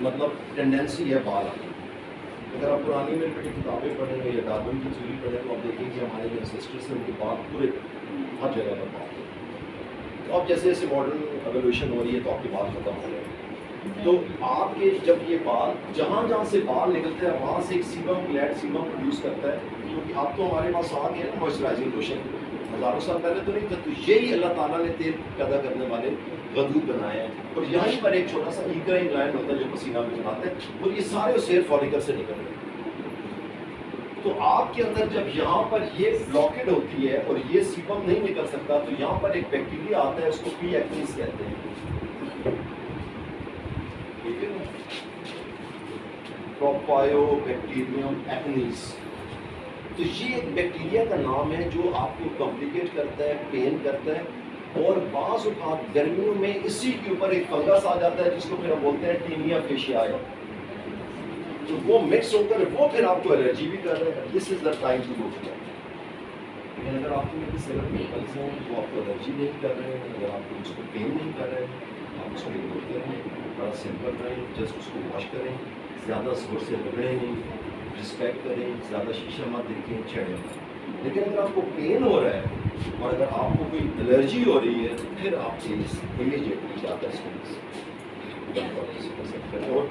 मतलब टेंडेंसी है बाल आने। अगर आप पुरानी मेरी बेटी किताबें पढ़ेंगे या डार्विन की थ्योरी पढ़ें तो आप देखेंगे हमारे जो एंसेस्टर्स हैं उनके बाल पूरे हर जगह पर बाल हैं। तो अब जैसे जैसे मॉडर्न एवोल्यूशन हो रही है तो आपके बाल खत्म हो रहे हैं। तो आपके जब ये बाल जहाँ जहाँ से बाल निकलते हैं वहाँ से एक सीबम ग्लैंड सीबम प्रोड्यूस करता है, क्योंकि अब तो हमारे पास आ गया ना मॉइस्चराइजिंग लोशन। हज़ारों साल पहले तो नहीं था, तो यही अल्लाह ताला ने तेल पैदा करने वाले गदूद बनाए हैं। और यहीं पर एक छोटा सा ईग्राइन ग्लैंड होता है जो पसीना भी बनाता है, और ये सारे उस हेयर फॉलिकल से निकल रहे हैं। तो आपके अंदर जब यहाँ पर ये ब्लॉकेड होती है और ये सीबम नहीं निकल सकता, तो यहाँ पर एक बैक्टीरिया आता है, उसको पी एक्टिस कहते हैं, ठीक है ना, प्रोपायोबैक्टीरियम एक्निस। तो ये एक बैक्टीरिया का नाम है जो आपको कॉम्प्लिकेट करता है, पेन करता है, और बाज़ औक़ात गर्मियों में इसी के ऊपर एक फंगस आ जाता है जिसको फिर हम बोलते हैं टीनिया फेशियाई। तो वो मिक्स होकर वो फिर आपको एलर्जी भी कर रहे हैं। This is the time to go to doctor. लेकिन अगर आपको मेरे सिरप केमिकल्स हैं वो आपको एलर्जी नहीं कर रहे हैं, अगर आपको उसको पेन नहीं कर रहे हैं, आप उसको इग्नोर करें, बड़ा सिंपल रहें, जस्ट उसको वॉश करें, ज़्यादा जोर से रगड़ें नहीं, रिस्पेक्ट करें, ज़्यादा शीशा मत देखें, छेड़ें मत। लेकिन अगर आपको पेन हो रहा है और अगर आपको कोई एलर्जी हो रही है तो फिर आप प्लीज़ इमीडिएटली जाकर और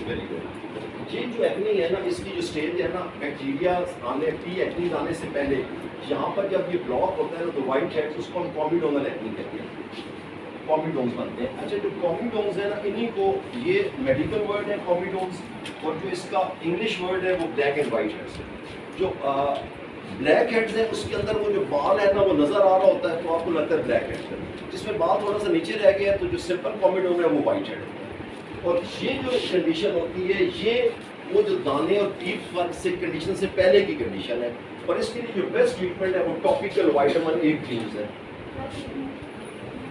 वेरी गुड। ये जो एक्ने है ना, इसकी जो स्टेज है ना, बैक्टीरिया आने टी एक्ने आने से पहले यहाँ पर जब ये ब्लॉक होता है ना, तो वाइट हेड्स, उसको हम कॉम्बिडोनल एक्ने कहते हैं, कॉम्बिडोन्स बनते हैं। अच्छा, जो कॉम्बिडोन्स है ना, इन्हीं को, ये मेडिकल वर्ड है कॉम्बिडोन्स, और जो इसका इंग्लिश वर्ड है वो ब्लैक एंड वाइट हेड्स है। जो ब्लैक हेड्स है उसके अंदर वो जो बाल है ना वो नज़र आ रहा होता है, तो आपको लगता है ब्लैक हेड्स है। जिसमें बाल थोड़ा सा नीचे रह गया है तो जो सिंपल कॉम्बिडोन है वो वाइट हेड है। और ये जो कंडीशन होती है, ये वो जो दाने और टीथ वर्क से कंडीशन से पहले की कंडीशन है, और इसके लिए जो बेस्ट ट्रीटमेंट है वो टॉपिकल विटामिन ए क्रीम्स है।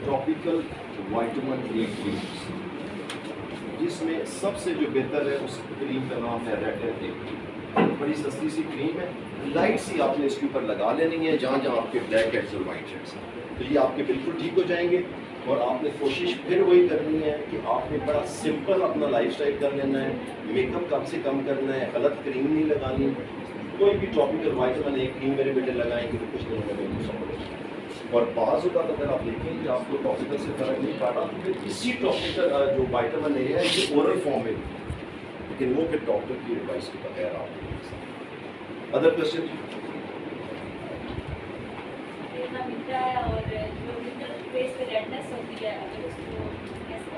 टॉपिकल विटामिन ए क्रीम्स, जिसमें सबसे जो बेहतर है उस क्रीम का नाम है रेड एंड। बड़ी सस्ती सी क्रीम है, लाइट सी आपने इसके ऊपर लगा लेनी है जहाँ जहाँ आपके ब्लैक हेड्स और वाइट हेड्स हैं, तो ये आपके बिल्कुल ठीक हो जाएंगे। और आपने कोशिश फिर वही करनी है कि आपने बड़ा सिंपल अपना लाइफस्टाइल कर लेना है, मेकअप कम से कम करना है, गलत क्रीम नहीं लगानी। कोई भी टॉपिकल विटामिन ए क्रीम मेरे बेटे लगाएंगे तो कुछ दिनों में बेनिफिट पड़ेगा। और बाज़ होता अगर आप देखें कि आपको टॉपिकल से फर्क नहीं पड़ रहा, तो फिर इसी टॉपिकल जो विटामिन ए है ये ओरल फॉर्म में, लेकिन वो फिर डॉक्टर की एडवाइस के बगैर आप। Other question?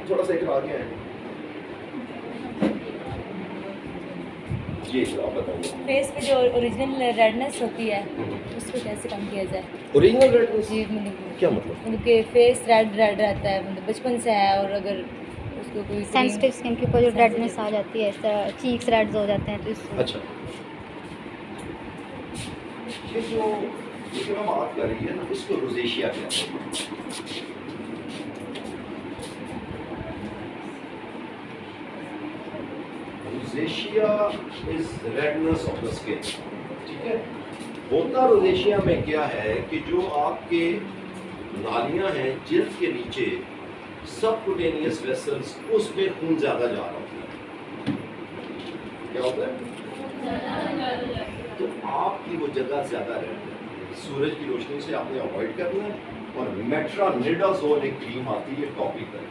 थोड़ा सा एक आगे है जी, आप बताइए। फेस पे जो ओरिजिनल रेडनेस होती है उसको कैसे कम किया जाए? ओरिजिनल रेडनेस जी, क्या मतलब? उनके फेस रेड रेड रहता है, मतलब बचपन से है, और अगर उसको कोई सेंसिटिव स्किन के ऊपर जो रेडनेस आ जाती है, इस तरह चीक्स रेड्स हो जाते हैं, तो इससे अच्छा, ये जो हम बात कर रही है ना, इसको रोजेशिया कहते हैं। Rosacea is redness of the skin, ठीक है। होता रोजेशिया में क्या है कि जो आपके नालियां हैं जिल्द के नीचे, सबक्यूटेनियस वेसल्स, उस पे खून ज्यादा जा रहा होता है। क्या होता है? तो आपकी वो जगह ज्यादा रहती है, सूरज की रोशनी से आपने अवॉइड करना है। और मेट्रानिडाजोल एक क्रीम आती है टॉपिकल,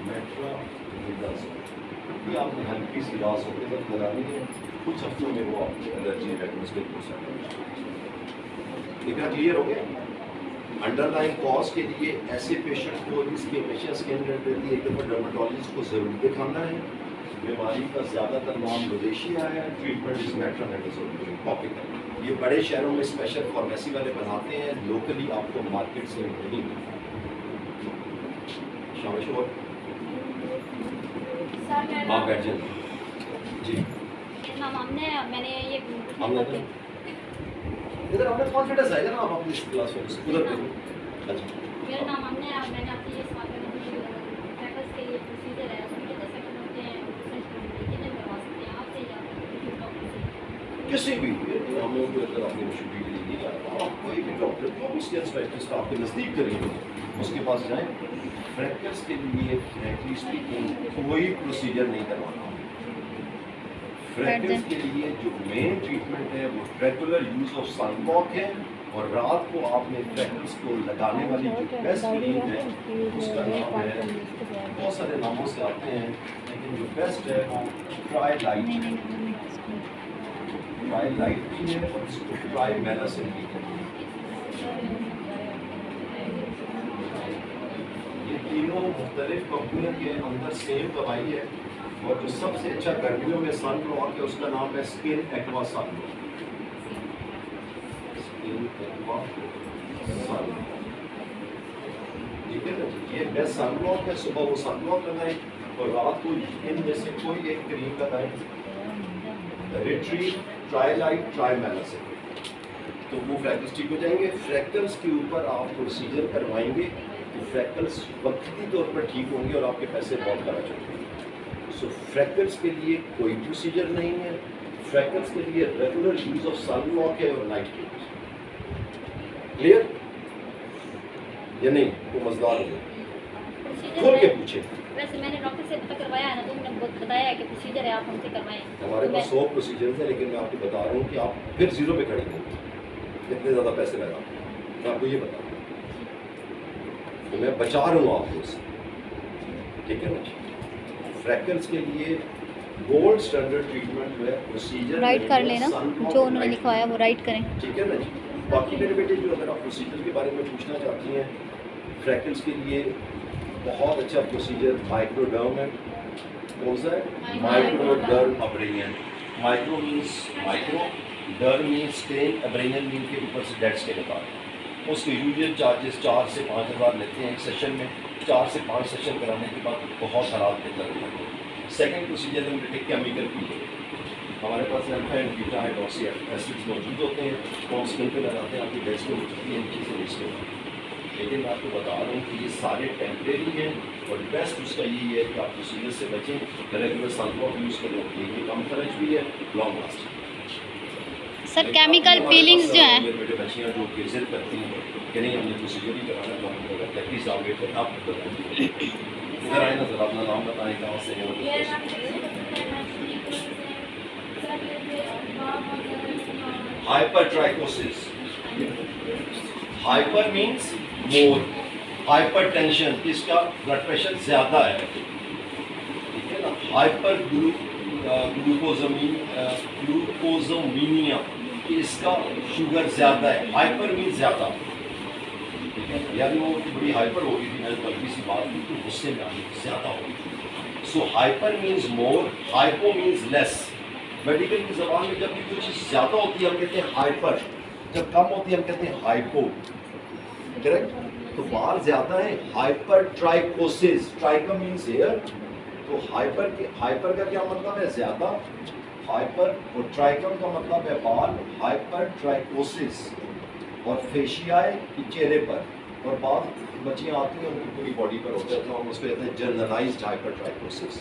मेट्रानिडाजोल, ये आपने हल्की सी रास होते वक्त लगानी है, कुछ हफ्तों में वो आपकी एलर्जी रेडनेस बिल्कुल सही। इतना क्लियर हो गया? अंडरलाइन कॉज के लिए ऐसे पेशेंट को जिसकी हमेशा स्किन रेड रहती है, एक दफ़ा डर्माटोलॉजिस्ट को ज़रूर दिखाना है। बीमारी का ज़्यादातर नाम रोजेशिया है, ट्रीटमेंट इज मेट्रानिडाजोल टॉपिकल। ये बड़े शहरों में स्पेशल फार्मेसी वाले बनाते हैं, लोकली आपको मार्केट से नहीं मिलता। शामिश और आप बैठ जाइए जी। मैंने ये इधर आपने कॉन्फिडेंस आएगा ना, आप अपनी क्लास में उधर देखो। अच्छा, मेरा नाम हमने मैंने आपसे ये सवाल करना था, टैकल्स के लिए प्रोसीजर है, उसमें जैसे कि होते हैं कितने करवा सकते हैं आपसे या डॉक्टर से? किसी भी हमें कोई अगर आपने छुट्टी के लिए आप कोई भी डॉक्टर को स्किन स्पेशलिस्ट आपके नज़दीक करेंगे उसके पास जाएं। फ्रैक्चर्स के लिए फ्रैंकली स्पीकिंग कोई प्रोसीजर नहीं करवाना। फ्रैक्चर्स के लिए जो मेन ट्रीटमेंट है वो रेगुलर यूज़ ऑफ सनब्लॉक है, और रात को आपने फ्रैक्चर्स को लगाने वाली जो बेस्ट क्रीम है उसका नाम है, बहुत सारे नामों से आते हैं लेकिन जो बेस्ट है वो ट्राई लाइट भी है और इसको ट्राई मेलासिन भी है। ये तीनों मुख्तलिफ कंपनियों के अंदर सेम दवाई है, और जो सबसे अच्छा गर्मियों में सनब्लॉक है उसका नाम है स्किन एक्वा सनब्लॉक। ठीक है ना, ये बेस्ट सनब्लॉक है। सुबह वो सनब्लॉक लगाएं और रात को इनमें से कोई एक क्रीम लगाएं, रिट्रीव, ट्राई लाइट, ट्राई मेलासिन, तो वो फ्रैक्चर्स ठीक हो जाएंगे। फ्रैक्चर्स के ऊपर आप प्रोसीजर करवाएंगे तो फ्रैक्चर्स वक्ती तौर पर ठीक होंगे और आपके पैसे बहुत खर्च होंगे। सो फ्रैक्चर्स के लिए कोई प्रोसीजर नहीं है, फ्रैक्चर्स के लिए रेगुलर यूज ऑफ सनब्लॉक है और नाइट क्रीम। क्लियर या नहीं? वो मजेदार हो गया, खोल के पूछे। वैसे मैंने डॉक्टर से पता करवाया है ना, तो उन्होंने बताया है कि प्रोसीजर है, आप हमसे करवाएं। हमारे पास 100 प्रोसीजर है, लेकिन मैं आपको बता रहा हूँ कि आप फिर जीरो पे खड़े होंगे, कितने ज़्यादा पैसे लगा मैं आपको ये बता रहा हूँ, तो मैं बचा रहा हूँ आपको उससे। ठीक है ना, फ्रैक्चर्स के लिए गोल्ड स्टैंडर्ड ट्रीटमेंट जो है प्रोसीजर राइट कर लेना, जो उन्होंने लिखवाया वो राइट करें। ठीक है ना जी। बाकी मेरे बेटे जो अगर आप प्रोसीजर के बारे में पूछना चाहती हैं, फ्रैक्चर्स के लिए बहुत अच्छा प्रोसीजर माइक्रोडर्म है। कौन सा है? माइक्रोडर्म अब्रेनियन। Micro means micro, डर्म means stand, अब्रेनियन mean के ऊपर से डेड स्टेन उतार। उसके यूजुअल चार्जेस 4 से 5 हज़ार लेते हैं एक सेशन में। 4 से 5 सेशन कराने के बाद बहुत हालात बेहतर हो जाते हैं। सेकेंड प्रोसीजर में बेटे केमिकल पीलिंग, हमारे पास alpha and beta hydroxy acids मौजूद होते हैं, तो हम स्किन पे लगाते हैं, आपकी डेड स्किन होती है, इनकी से रिस्क होती है। लेकिन मैं आपको बता रहा हूँ कि ये सारे टेम्परेरी हैं, और बेस्ट उसका यही है कि आप प्रोसीजर से बचें, रेगुलर सनब्लॉक यूज़ करें, ये कम खर्च भी है, लॉन्ग लास्टिंग। सर केमिकल पीलिंग्स जो हैं, मेरे बेटे बच्चियाँ जो विजिट करती हैं कि नहीं हमने प्रोसीजर ही कराना, तो हम लोग प्लीज़ आप वेट करें, आप बताएँ इधर आए ना सर, अपना नाम बताएं, कहाँ से हैं? Hypertrichosis. Hyper means more. Hypertension, इसका ब्लड प्रेशर ज़्यादा है, ठीक है ना। हाइपर ग्लूकोजोमीनिया, इसका शुगर ज़्यादा है। हाइपर मीन्स ज़्यादा, ठीक है, यानी वो बड़ी हाइपर हो गई थी, मैं बल्कि सी बात की तो गुस्से में आ गई, ज़्यादा हो गई। सो hyper means more, hypo means less. Medical की ज़बान में जब भी कोई चीज़ ज़्यादा होती है हम कहते हैं हाइपर, जब कम होती है हम कहते हैं हाइपो, करेक्ट। तो बाल ज़्यादा है, हाइपर ट्राइकोसिस, ट्राइका मीन्स हेयर, तो हाइपर का क्या मतलब है? ज़्यादा। हाइपर और ट्राइकम का मतलब है बाल। हाइपर ट्राइकोसिस और फेशियाए की चेहरे पर, और बाद बच्चियाँ आती हैं उनकी पूरी बॉडी पर होता है, तो हम उसको कहते हैं जनरलाइज्ड हाइपर ट्राइकोसिस।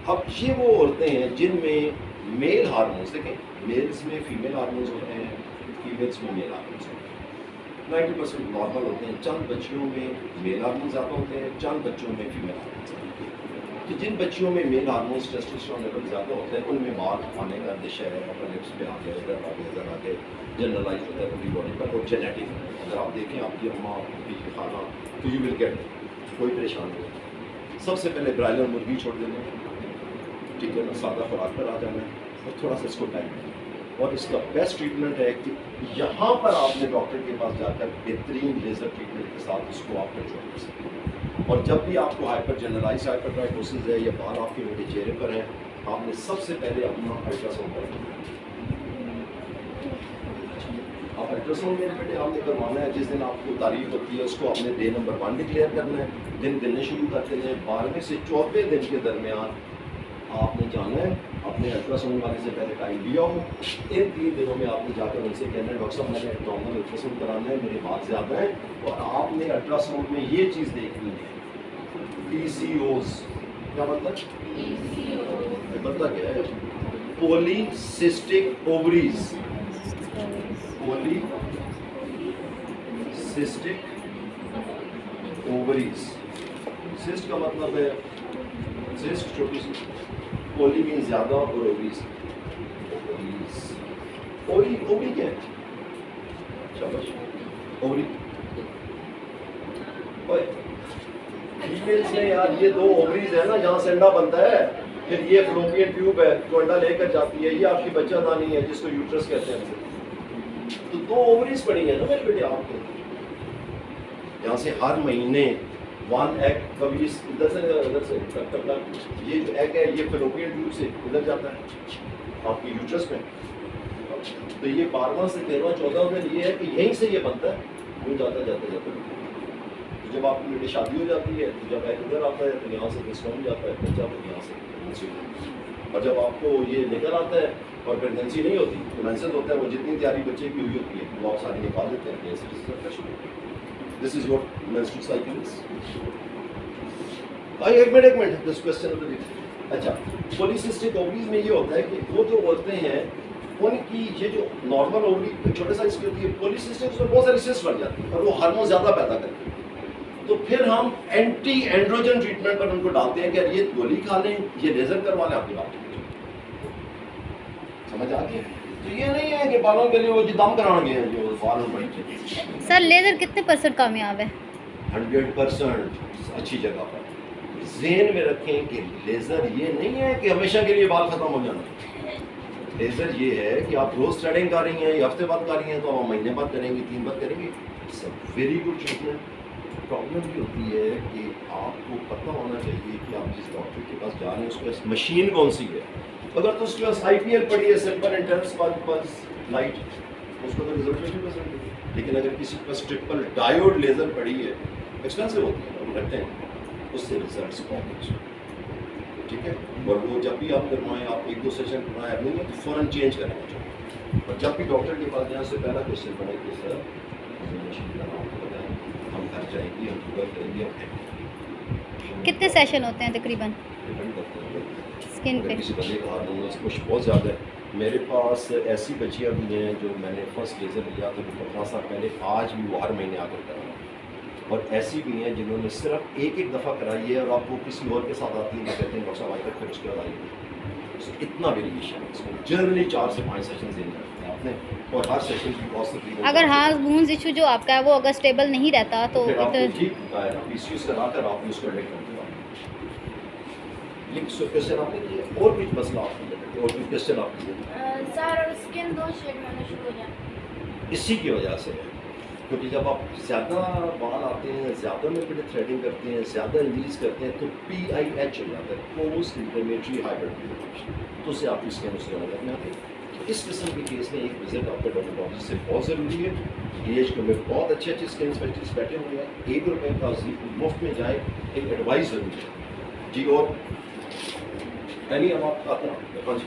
अब ये वो औरतें हैं जिनमें मेल हार्मोन्स, देखें मेल्स में फीमेल हार्मोन्स होते हैं, फीमेल्स में मेल हार्मोन्स होते हैं, 90% नॉर्मल होते हैं। चंद बच्चियों में मेल हार्मोन्स ज़्यादा होते हैं, चंद बच्चों में फीमेल हार्मोन्स ज़्यादा होते हैं। तो जिन बच्चियों में मेल हार्मोन्स टेस्टोस्टेरोन लेवल ज़्यादा होते हैं उनमें बाल आने का दिशा है, अपने लिप्स पे आ गए, इधर आ गए, इधर आ गए, जनरलाइज होता है पूरी बॉडी पर। और जेनेटिक, अगर आप देखें आपकी अम्मा आपकी खाना, तो यू विल गेट, कोई परेशान नहीं। सबसे पहले ब्रायलर मुर्गी छोड़ देना, ठीक है ना, सादा खुराक पर आ जाना है, और थोड़ा सा इसको टाइम देना। और इसका बेस्ट ट्रीटमेंट है कि यहाँ पर आपने डॉक्टर के पास जाकर बेहतरीन लेज़र ट्रीटमेंट के साथ इसको आप कंट्रोल कर सकते हैं। और जब भी आपको हाइपर जनरलाइज हाइपरट्राइकोसिस है या बाल आपके मोटे चेहरे पर है, आपने सबसे पहले अपना अल्ट्रासाउंड करवाना है। आप अल्ट्रासाउंड मेरे बेटे आपने करवाना है, जिस दिन आपको तारीख होती है उसको आपने डे नंबर 1 डिक्लेयर करना है, दिन गिनने शुरू करते हैं। 12वें से 14वें दिन के दरमियान आपने जाना है, अपने अल्ट्रासाउंड वाले से पहले टाइम लिया हो। इन 3 दिनों में आपने जाकर उनसे कहना है डॉक्टर साहब मैंने एब्डोमिनल अल्ट्रासाउंड कराना है, मेरे बाल ज़्यादा है, और आपने अल्ट्रासाउंड में ये चीज़ देखनी है, PCOs। क्या मतलब? पता क्या है? Polycystic ovaries. Cystic ovaries. Cyst का मतलब है सिस्ट छोटी सी, पोली मीन ज्यादा और ओवरीज ओवरी ओवरी क्या है? शाबाश ओवरी। फीमेल्स में यार ये दो ओवरीज है ना जहाँ से अंडा बनता है, फिर ये फ्लोपियन ट्यूब है जो अंडा लेकर जाती है, ये आपकी बच्चादानी है जिसको यूट्रस कहते हैं। तो दो ओवरीज पड़ी है ना मेरे बेटे आपके, यहाँ से हर महीने वन एग कभी इधर से अपना ये जो एग है ये फ्लोपियन ट्यूब से इधर जाता है आपके यूट्रस में। तो ये 12वां से 13वां 14वां दिन ये है कि यहीं से ये बनता है, यूँ जाता जाता जाता। तो जब आपकी बेटी शादी हो जाती है तो जब एग इधर आता है तो यहाँ से स्टोन जाता है बच्चा, तो यहाँ से प्रेगनेंसी होती है। और जब आपको ये निकल आता है और प्रेगनेंसी नहीं होती तो मेंसेस होता है, वो जितनी तैयारी बच्चे की हुई होती है वो आप सारी निकाल देते हैं। This is your menstrual cycle. एक मिनट दिस क्वेश्चन। अच्छा, पॉलीसिस्टिक ओवरीज में ये होता है कि वो जो बोलते हैं उनकी ये जो नॉर्मल ओवरी छोटे साइज की होती है, पॉलीसिस्टिक उसमें बहुत सारी सिस्ट बन जाती है और वो हार्मोन ज़्यादा पैदा करती है। तो फिर हम एंटी एंड्रोजन ट्रीटमेंट पर उनको डालते हैं कि ये गोली खा लें, ये लेजर करवा लें, आपकी बात समझ आ गई? तो ये नहीं है कि बालों के लिए वो जो दम कराने हैं जो बाल में। सर लेजर कितने % कामयाब है? 100% अच्छी जगह पर। ज़हन में रखें कि लेज़र ये नहीं है कि हमेशा के लिए बाल ख़त्म हो जाना। लेज़र ये है कि आप रोज़ थ्रेडिंग कर रही हैं या हफ्ते बाद कर रही हैं तो आप महीने बाद करेंगी, 3 बाद करेंगी। It's a very good treatment. Problem ये होती है कि आपको पता होना चाहिए कि आप जिस डॉक्टर के पास जा रहे हैं उसके पास मशीन कौन सी है। अगर तो उसके पास IPL पड़ी है, सिंपल इंटेंस पल्स लाइट, उसको तो रिजल्ट 50% है। लेकिन अगर किसी के पास ट्रिपल डायोड लेज़र पड़ी है, एक्सपेंसिव होती है, हम रखते हैं, उससे रिजल्ट्स बहुत अच्छे, ठीक है। और वो जब भी आप करवाएं, आप 1-2 सेशन करवाएं, नहीं है तो फ़ौरन चेंज करना चाहिए। और जब भी डॉक्टर के पास जाने से पहला क्वेश्चन पड़े कि सर मशीन का नाम बताएं, हम घर जाएंगे, हम गूगल करेंगे, कितने सेशन होते हैं तकरीबन डिपेंड करते हैं स्किन पे? किसी बंदे का हार्मोनल कुछ बहुत ज़्यादा है। मेरे पास ऐसी बच्चियाँ भी हैं जो मैंने फर्स्ट लेज़र लिया था 15 साल पहले, आज भी वो हर महीने आकर कर रहा है। और ऐसी भी हैं जिन्होंने सिर्फ एक दफ़ा कराई है और आप वो किसी और के साथ आती हैं तो कहते हैं डॉक्टर साहब आज तक फिर उसके बाद आएगी। इतना वेरिएशन है इसमें। जनरली 4 से 5 सेशन देने हैं आपने, और हर सेशन की कॉस्ट तकरीबन। अगर हार्मोन्स इशू जो आपका है वो अगर स्टेबल नहीं रहता तो फिर आपको ठीक है PCOS कराकर आपने उसको एडिट कर दिया। ये क्वेश्चन आपने किया और कुछ मसला आपने और कुछ क्वेश्चन आपने सर और स्किन 2 शेड में शुरू हो जाती है इसी की वजह से है, क्योंकि जब आप ज़्यादा बाल आते हैं, ज़्यादा में थ्रेडिंग करते हैं, ज़्यादा रिलीज करते हैं तो PIH हो जाता है, पोस्ट इंफ्लेमेटरी हाइपरपिगमेंटेशन, तो उससे आपकी स्किन उस नजर में आती है। तो इस किस्म के केस में एक विजिट आपके डर्मेटोलॉजिस्ट से बहुत ज़रूरी है। DHQ में बहुत अच्छे स्किन स्पेशलिस्ट बैठे हुए हैं, ₹1 का मुफ्त में जाए, एक एडवाइस ज़रूरी है जी। और यानी अब आप आते हैं, हाँ जी,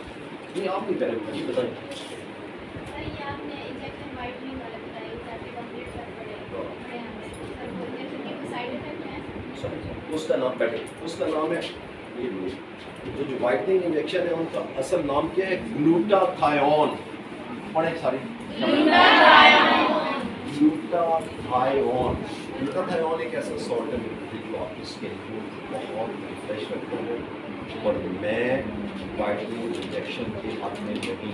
नहीं आप नहीं करें जी, बताएँ। सर ये आपने इंजेक्शन वाइटनिंग वाला बताया, ताकि कंप्लीट कर पड़े सर बोलने से कि साइड इफेक्ट है उसका नाम बैठे, उसका नाम है ये तो जो वाइटनिंग इंजेक्शन है उनका असल नाम क्या है? ग्लूटाथायोन। पढ़े सारी ग्लूटाथायोन एक ऐसा सॉल्ट है जो आपकी स्किन को बहुत रिफ्रेश रखता है। और मैं वाइटनिंग इंजेक्शन के हाथ में नहीं,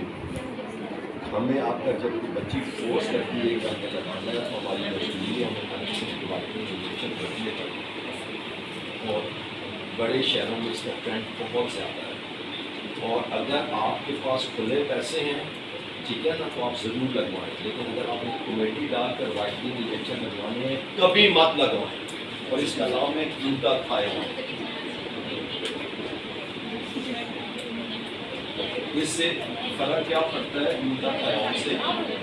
हमें आकर जब कोई बच्ची फोर्स करती है कि हमें लगाना है तो हमारी मजबूरी है, हमें वाइटनिंग इंजेक्शन करती है। और बड़े शहरों में इसका ट्रेंड बहुत ज़्यादा है। और अगर आपके पास खुले पैसे हैं, ठीक है ना, तो आप ज़रूर लगवाएं। लेकिन अगर आप एक कमेटी डालकर वाइटनिंग इंजेक्शन लगवाने हैं, कभी मत लगवाएं। और इसका नाम है ग्लूटाथायोन। इससे फ़र्क क्या पड़ता है ग्लूटाथायोन से?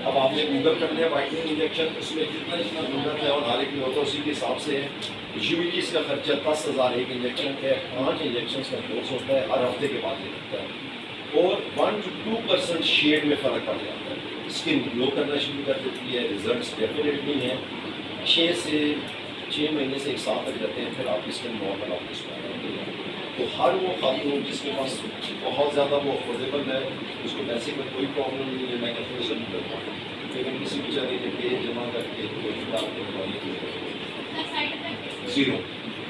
अब आपने गूगल कर लिया वाइटनिंग इंजेक्शन, उसमें जितना ग्लूटाथायोन हर एक में होता है उसी के हिसाब से है। यूजली इसका खर्चा 10,000 एक इंजेक्शन है, 5 इंजेक्शन का कोर्स होता है, हर हफ्ते के बाद लगता है। और 1 to 2% शेड में फ़र्क पड़ जाता है, स्किन ग्लो करना शुरू कर देती है। रिजल्ट्स डेफिनेटली हैं, 6 महीने से 1 साल तक रहते हैं, फिर आपकी स्किन नॉर्मल आपकी स्किन। तो हर वो खातून जिसके पास बहुत ज़्यादा वो अफोर्डेबल है, उसको पैसे में कोई प्रॉब्लम नहीं है, मैं कहता हूँ ज़रूर लगवाएं। लेकिन किसी बेचारे ने पे जमा करके कोई किताब करवाई जीरो,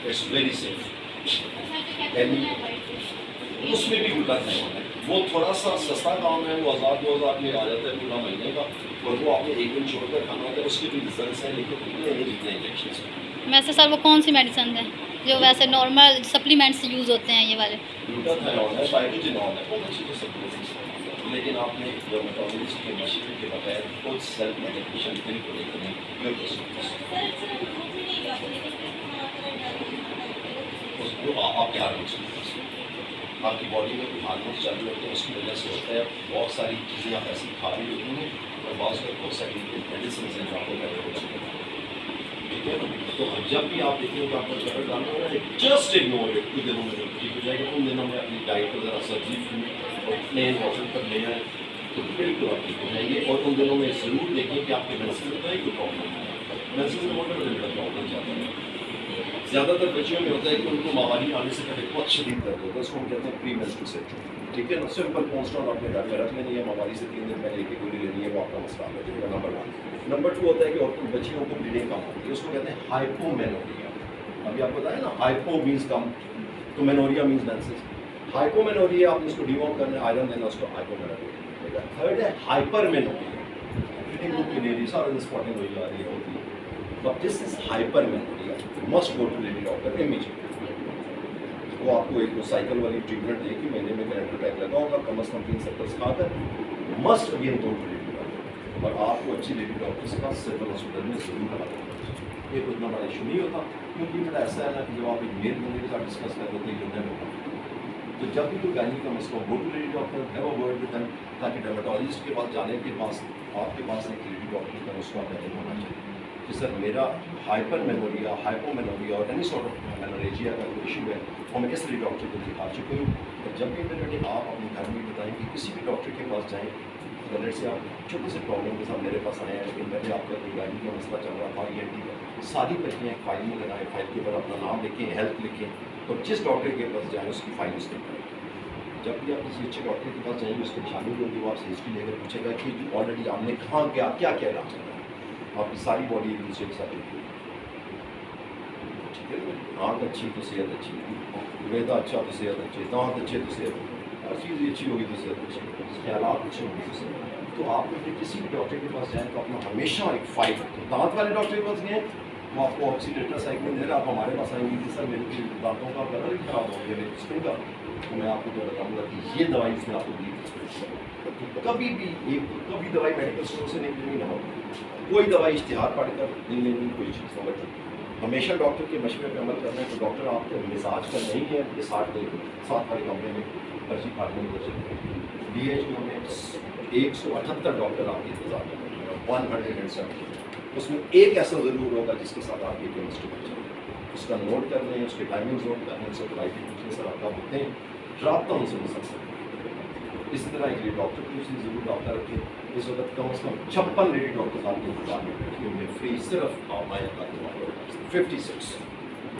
इट्स वेरी सेफ। उसमें भी गुल्लक नहीं होना है, वो थोड़ा सा सस्ता काम है, वो 1000-2000 में आ जाता है पूरा महीने का, और वो आपने एक दिन छोड़कर खाना होता है, उसके भी रिजल्ट हैं, लेकिन इतने नहीं जितने इंजेक्शन हैं। वैसे सर वो कौन सी मेडिसिन है जो वैसे नॉर्मल सप्लीमेंट्स यूज़ होते हैं ये वाले? ग्लूटाथायोन है, साइटोजिनॉल है, बहुत अच्छी जो सप्लीमेंट्स हैं, लेकिन आपने डर्मेटोलॉजिस्ट के मशवरे के बगैर खुद सेल्फ मेडिकेशन बिल्कुल नहीं करनी। आप क्या आपकी बॉडी में कुछ हार्मोन्स चालू होते हैं, उसकी वजह से होता है, बहुत सारी चीज़ें आप ऐसी खा रही होती हैं और बहुत सारे बहुत सारी मेडिसिन हैं जो आपको बेटर हो जाते हैं, ठीक है ना। तो जब भी आप देखेंगे कि आपको बेटर डालना होगा, जस्ट इग्नोर इट, कुछ दिनों में ठीक हो जाएगा। उन दिनों में अपनी डाइट को ज़रा सब्जी और प्लेन वाटर पर ले आए तो बिल्कुल आप ठीक हो जाएंगे। और उन दिनों में ज़रूर देखें कि आपके मेंसेस में कोई प्रॉब्लम है, मेंसेस में मोटर प्रॉब्लम ज़्यादा है। ज़्यादातर बच्चियों में होता है कि उनको माहवारी आने से पहले बहुत शदीद दर्द होता है, उसको हम कहते हैं प्री मेंस्ट्रुअल सिंड्रोम, ठीक है ना। सिंपल कॉन्स्टेंट अपने घर में रख लेनी है, माहवारी से 3 दिन पहले एक गोली लेनी है, वो आपका मसला हो जाएगा, नंबर 1। नंबर 2 होता है कि औरतों बच्चियों को ब्लीडिंग कम होती है, उसको कहते हैं हाइपोमेनोरिया। अभी आपको बताया ना, हाइपो मीन्स कम, तो मेनोरिया मीन्स मेंसेस। हाइपोमेनोरिया आपने उसको डिवॉर्म करना है, आयरन देना, उसको हाइपोमेनोरिया। थर्ड है हाइपरमेनोरिया, सारा दिन स्पॉटिंग हो जा रही है होती है, but this is hypermenorrhea, must go to lady doctor immediately। वो आपको एक साइकिल वाली ट्रीटमेंट देगी, महीने में कैलेंडर पैक लगा होगा, कम से कम 3 सेक्टर्स खाकर must again go to lady doctor. और आपको अच्छी लेडी डॉक्टर के पास सिविल हॉस्पिटल में जरूर लगा देना, ये कोई इतना बड़ा इशू नहीं होता, क्योंकि बड़ा ऐसा है ना कि जब आप एक मेल बंदे के साथ डिस्कस कर रहे थे यूनियन होगा, तो जब भी कोई गायनी का मसला go to lady doctor, have a word with them, ताकि डर्मेटोलॉजिस्ट के पास जाने के पास आपके पास एक लेडी डॉक्टर का उसका पहले होना चाहिए कि सर मेरा हाइपरमेनोरिया, हाइपोमेनोरिया और एनी सॉर्ट ऑफ मेनोरेजिया का कोई इशू है, और मैं किस लिए डॉक्टर को दिखा चुकी हूँ। और जब भी इंटरनेट आप अपने घर में बताएं कि किसी भी डॉक्टर के पास जाएँ, अगर से आप छोटे से प्रॉब्लम के साथ मेरे पास आए हैं, लेकिन पहले आपका कोई गाड़ी का मसला चल रहा था, ये ठीक है, सारी पर्चियाँ एक फाइल में लगाएं, फाइल के ऊपर अपना नाम लिखें, हेल्थ लिखें, और जिस डॉक्टर के पास जाएँ उसकी फाइल उसके ऊपर। जब भी आप किसी अच्छे डॉक्टर के पास जाएंगे, उसको निशानी होगी, वो आपसे हिस्ट्री लेकर पूछेगा कि ऑलरेडी आपने कहाँ क्या क्या क्या इलाज करना है, आपकी सारी बॉडी एक दूसरे के साथ जुड़ी, ठीक है ना। आँख अच्छी तो सेहत अच्छी, वेदा अच्छा तो सेहत अच्छी, दांत अच्छे तो सेहत, हर चीज़ अच्छी होगी तो सेहत अच्छी, ख्यालात अच्छे होंगे तो सेहत। तो आप अपने किसी भी डॉक्टर के पास जाएँ तो अपना हमेशा एक फाइल रखें। दांत वाले डॉक्टर के पास गए, वो आपको ऑक्सीडेट्रासाइक्लिन देगा, आप हमारे पास आएंगे कि सर मेरे दांतों का कलर ही खराब हो गया, मेरी स्किन का, तो मैं आपको जो बताऊँगा कि ये दवाई इसमें आपको दी। तो कभी भी कभी दवाई मेडिकल स्टोर से नहीं लेनी, ना कोई दवाई इश्तिहार पढ़कर नहीं लेनी, कोई चीज़ समझ। हमेशा डॉक्टर के मशवरे पर अमल करना है। तो डॉक्टर आपके मिजाज का नहीं है ये 60 वाले कमरे में पर्ची काटने की वजह DHO में 178 डॉक्टर आपके इंतजार कर रहे हैं, 170। उसमें एक ऐसा ज़रूर होगा जिसके साथ आप ये केमिस्ट्री कर सकते हैं, उसका नोट कर लें, उसके टाइमिंग नोट कर लें, उससे प्राइवेट पूछने सर आपका होते हैं, रब्ता उनसे हो सकता है। इसी तरह एक डॉक्टर की उसने ज़रूर रब्ता रखें। इस वक्त कम से कम 56 लेडी डॉक्टर आपके इंतजार में बैठी हुई फ्री, सिर्फ हमारे 56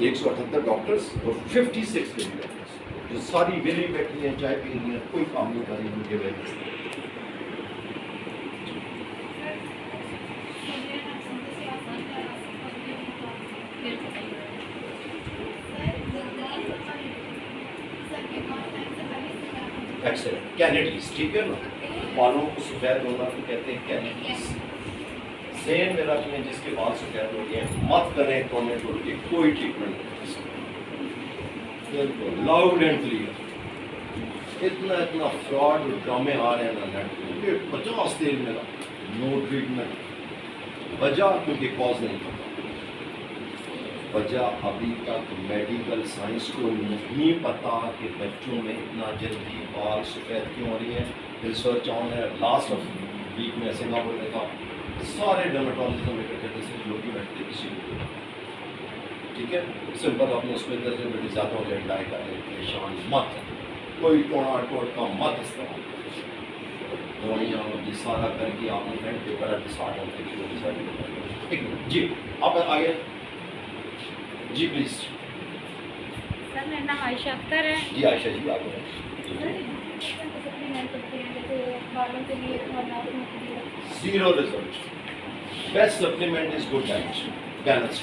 178 डॉक्टर्स और 56 लेडी डॉक्टर्स जो सारी वेली बैठी हैं, चाय पी रही हैं, कोई काम नहीं कर रही उनके वजह से। एक्सेलेंट, कैनेडीज, ठीक है ना, बालों को सफ़ेद होना तो कहते हैं कैनेडीज। सेम मेरा कि जिसके बाल सफ़ेद हो गए मत करें टोर्नेडो की कोई ट्रीटमेंट नहीं, लाउड एंड क्लियर। इतना फ्रॉड ड्रामे आ रहे हैं ना नेट पे, 50 तेल मेरा नो ट्रीटमेंट, वजह क्योंकि कॉज नहीं पता। वजह अभी तक मेडिकल साइंस को नहीं पता कि बच्चों में इतना जल्दी बाल सफ़ेद क्यों हो रही है। रिसर्च ऑन है, लास्ट ऑफ वीक में सिंगापुर में था, सारे डर्मेटोलॉजिस्ट में कहते थे लोग ही बैठते किसी को, ठीक है। सिंपल अपने उसमें दर्जे में ज़्यादा हो जाए, डाई का एशाल मत, कोई टोना टोट का मत इस्तेमाल, दवाइयाँ ये सारा करके आपने फ्रेंड पेपर स्टार्ट होते ठीक है जी। आप आगे जी प्लीज। सर मेरा नाम आयशा अख्तर है। जी आयशा जी आगे। Zero result. Best supplement is good diet, balance.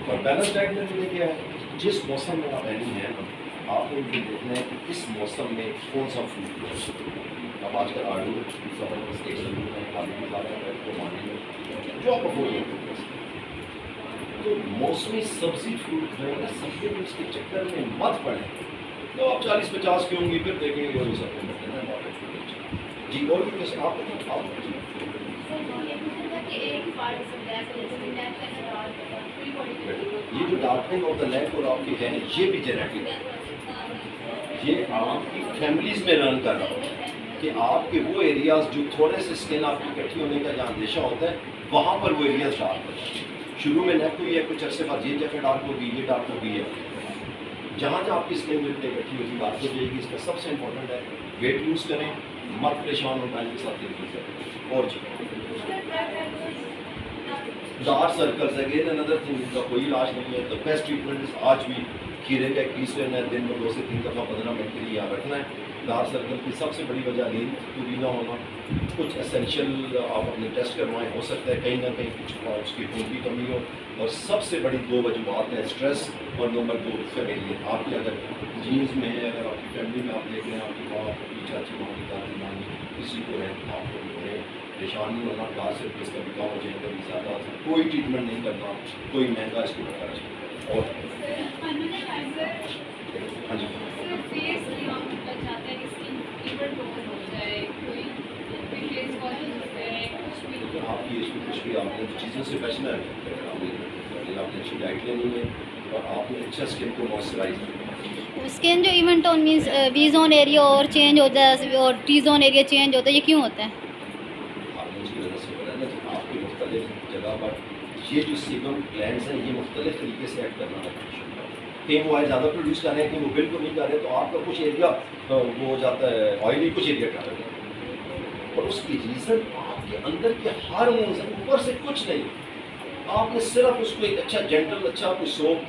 और बैलेंस डाइट में मुझे क्या है, जिस मौसम में आप रहनी है ना, आपको ये देखना है कि इस मौसम में कौन सा फूड है। अब आजकल आलू ज़बरदस्त एक आलू में आलू भी खा रहे हैं तो मानी में जो आप अफोर्ड करते हैं। तो मौसमी सब्जी फ्रूट खाएंगे, सब्जी में इसके चक्कर में मत पड़े। तो आप 40-50 की होंगी फिर देखेंगे और सब जी। और भी कैसे आप ये जो डार्कनिंग ऑफ द लेग और आपकी है, ये भी जेनेटिक है। ये आपकी फैमिलीज में रन कर रहा होता है कि आपके वो एरियाज जो थोड़े से स्किन आपकी इकट्ठी होने का जहाँ अंदेशा होता है, वहाँ पर वो एरियाज डार्क होता है। शुरू में नेक हुई है, कुछ अर्से बाद ये जगह डार्क होगी, ये डार्क होगी है। जहाँ जहाँ आपकी स्किन मिलती इकट्ठी होगी डार्क हो जाएगी। इसका सबसे इंपॉर्टेंट है वेट यूज़ करें, मत परेशान हो टाइम के साथ यूज़ करें। और dark circles again another thing, इसका कोई इलाज नहीं है। तो बेस्ट ट्रीटमेंट इज आज भी खीरे का एक पीस लेना है, दिन में 2 से 3 दफ़ा 15 मिनट के लिए यहाँ रखना है। डार्क सर्कल की सबसे बड़ी वजह नींद पूरी ना होना। कुछ एसेंशियल आप अपने टेस्ट करवाएं, हो सकता है कहीं ना कहीं कुछ उसकी खून की कमी हो। और सबसे बड़ी 2 वजूहत हैं, स्ट्रेस और नंबर 2 फैमिली। आपकी अगर जीन्स में है, अगर आपकी फैमिली में आप देख रहे हैं आपकी माँ, आपकी चाची, माँ, दादी, नानी किसी को है, आपको परेशानी होना, डार्क सर्कल्स कभी कम हो जाए, कभी ज़्यादा, कोई ट्रीटमेंट नहीं करना, कोई महंगा इसको बता। और हाँ जी, आपकी इसमें कुछ भी आपने चीज़ों से बचना है। आपने अच्छी डाइट लेनी है और आपने अच्छा स्किन को मॉइस्चराइज। स्किन जो even tone means V zone area और चेंज होता है और टी जोन एरिया चेंज होता है, ये क्यों होता है? हार्मोन्स की वजह से हो रहा है ना। आपकी मुख्तलिफ जगह पर ये जो सीबम ग्लैंड्स हैं, ये मुख्तलिफ तरीके से एक्ट करना है। कहीं वो ऑयल ज़्यादा प्रोड्यूस कर रहे हैं, कहीं वो बिल्कुल नहीं कर रहे, तो आपका कुछ एरिया वो हो जाता है ऑयली, कुछ एरिया कर रहे हैं। और उसकी रीज़न आपके अंदर के हार्मोन्स हैं, ऊपर से कुछ नहीं। आपने सिर्फ उसको एक अच्छा जेंटल अच्छा कोई सोप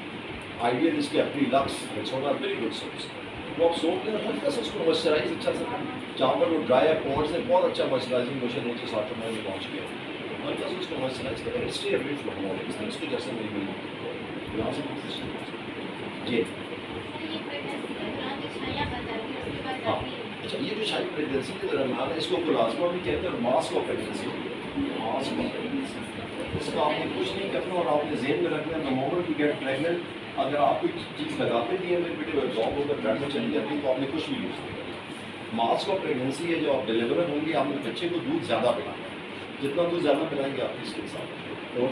आइडिया जिसकी अपनी लक्स सोना वेरी गुड सोप्स, वो आप सोप लेना हल्का सा उसको मॉइस्चराइज अच्छा सा, जहाँ पर वो ड्राई है पॉन्ड्स ने बहुत अच्छा मॉइस्चराइजिंग मोशन नीचे साथ में लॉन्च किया, हल्का सा उसको मॉइस्चराइज करें। Stay away from all this things, जैसे मेरी बिल्कुल यहाँ से जी। हाँ अच्छा, ये जो शायद प्रेगनेंसी के दरमियान है, इसको प्लाज्मा भी कहते हैं और mask of pregnancy, mask of pregnancy. इसका आपने कुछ नहीं करना और आपने जेहन में रखना है the moment you get pregnant, अगर आप कोई चीज़ लगाते भी हैं मेरे बेटे जॉब होकर ब्लड में चली जाती है तो आपने कुछ भी यूज़ नहीं करना। मास्क ऑफ प्रेगनेंसी है, जो आप डिलीवर होंगे आपने बच्चे को दूध ज़्यादा पिलाना है, जितना दूध ज़्यादा पिलाएंगे आपकी स्किन साफ। और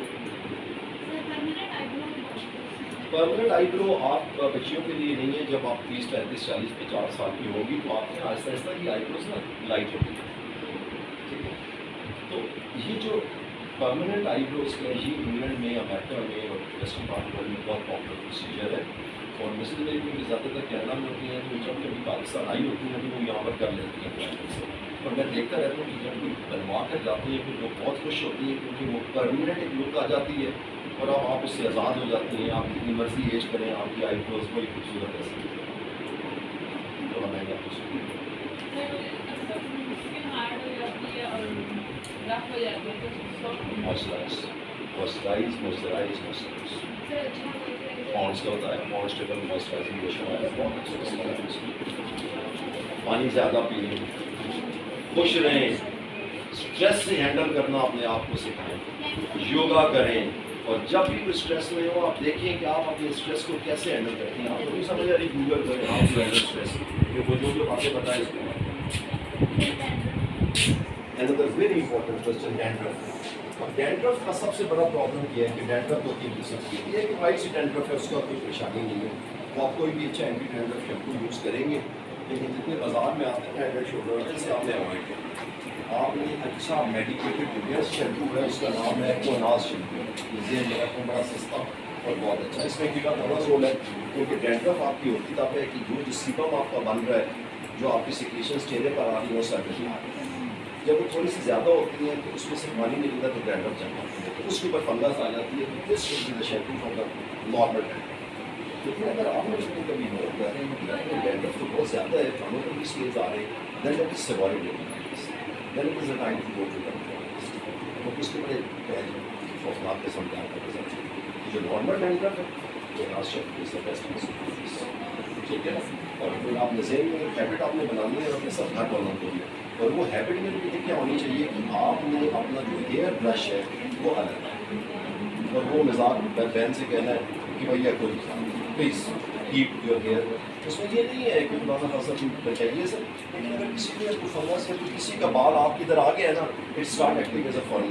परमानेंट आईब्रो आप बच्चियों के लिए नहीं है। जब आप 30, 35, 40, 50 साल की होगी तो आपके आहिस्ता आहिस्ता की आईब्रोज ना लाइट होगी, ठीक है। तो ये जो परमानेंट आईब्रोज के ये इंग्लैंड में, अमेरिका में और वेस्टर्न पार्ट वर्ल्ड में बहुत पॉपुलर प्रोसीजर है। और मिसेज मेरी क्योंकि ज़्यादातर कनाडा में होती हैं, तो जब कभी पाकिस्तान आई होती हैं तो वो यहाँ पर कर लेती हैं। और मैं देखता रहता हूँ कि जब कोई बनवा कर जाती है फिर वो बहुत खुश होती है, क्योंकि वो परमानेंट एक लुक आ जाती है और अब आप उससे आज़ाद हो जाती हैं। आप जितनी मर्जी एज करें, आपकी आईब्रोज बड़ी खूबसूरत है। थोड़ा महंगा मॉइस्चराइज पॉन्ड्स का होता है, पॉन्ड्स टेबल मॉइस्चराइजिंग लोशन है, बहुत अच्छा। पानी ज़्यादा पिए, खुश रहें, स्ट्रेस से हैंडल करना अपने आप को सिखाएं, योगा करें। और जब भी कोई स्ट्रेस में हो आप देखें कि आप अपने स्ट्रेस को कैसे हैंडल करते हैं। आपको नहीं समझ आ रही, गूगल करें हाउ टू हैंडल स्ट्रेस, ये वो जो बातें बताएं इसको। Another very important question, dandruff. अब डैंड्रफ का सबसे बड़ा प्रॉब्लम ये है कि डैंड्रफ 2-3 किस्म की है। कि वाइट सी डैंड्रफ है, उसका कोई परेशानी नहीं है, तो आप कोई भी अच्छा एंटी डैंड्रफ शैम्पू यूज़ करेंगे, लेकिन जितने बाजार में आते हैं हेड शोल्डर से आपने अवॉइड किया। आपने अच्छा मेडिकेटेड बेस्ट शैम्पू है, उसका नाम है कोनास शैम्पू, जेल में रखना बड़ा सस्ता और बहुत अच्छा। इसमें कीड़ा थोड़ा रोल है, क्योंकि डैंड्रफ आपकी होती तब है कि जो सीबम आपका बन रहा है, जो आपकी सिक्रेशंस चेहरे पर आ रही है, वो सर नहीं आ रही है। जब वो थोड़ी सी ज़्यादा होती है तो उसमें से पानी निकलता है तो डैंड्रफ जम जाती है, तो उसके ऊपर फंगस आ जाती है। तो this should be the shampoo from the normal dandruff. लेकिन अगर आपने उसमें कभी नोट कर रहे हैं कि डैंड्रफ तो बहुत ज़्यादा है, कानों पर भी स्केल्स आ रहे हैं, देन इट इज सेवॉइड, then it is a time to go to the doctor. तो उसके बड़े खौफनाक किस्म के आपका जो नॉर्मल डैंड्रफ है वो नाशक इज द बेस्ट, ठीक है ना। और फिर आपने ज़हन में हैबिट आपने बनानी है अपने सब घर वालों को भी, और वो हैबिट में भी क्या होनी चाहिए कि आपने अपना जो हेयर ब्रश है वो अलग है, और वो मजाक बहन से कहना है कि भैया कोई प्लीज़ कीप योर हेयर। उसमें ये नहीं है कि खुदा खासा कोई चाहिए सर, लेकिन अगर किसी को कोई फंगस है तो किसी का बाल आपकी तरह आ गया है ना, it start acting as a foreign,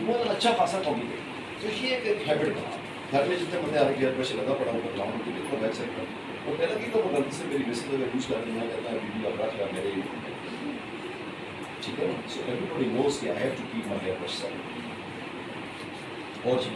वो अच्छा खासा कॉम्प्लिकेट। तो ये एक हैबिट बना घर में जितने बंदे आ रहे हेयर ब्रश लगा पड़ा होगा लाऊं तो देखो बैक साइड पर, और कहना कि तो वो गलती से मेरी मिसेज अगर यूज़ कर रही है कहता है बीबी का ब्रश का मेरे, ठीक है ना। सो एवरीबॉडी नोज कि I have to keep my hair brush side. और जी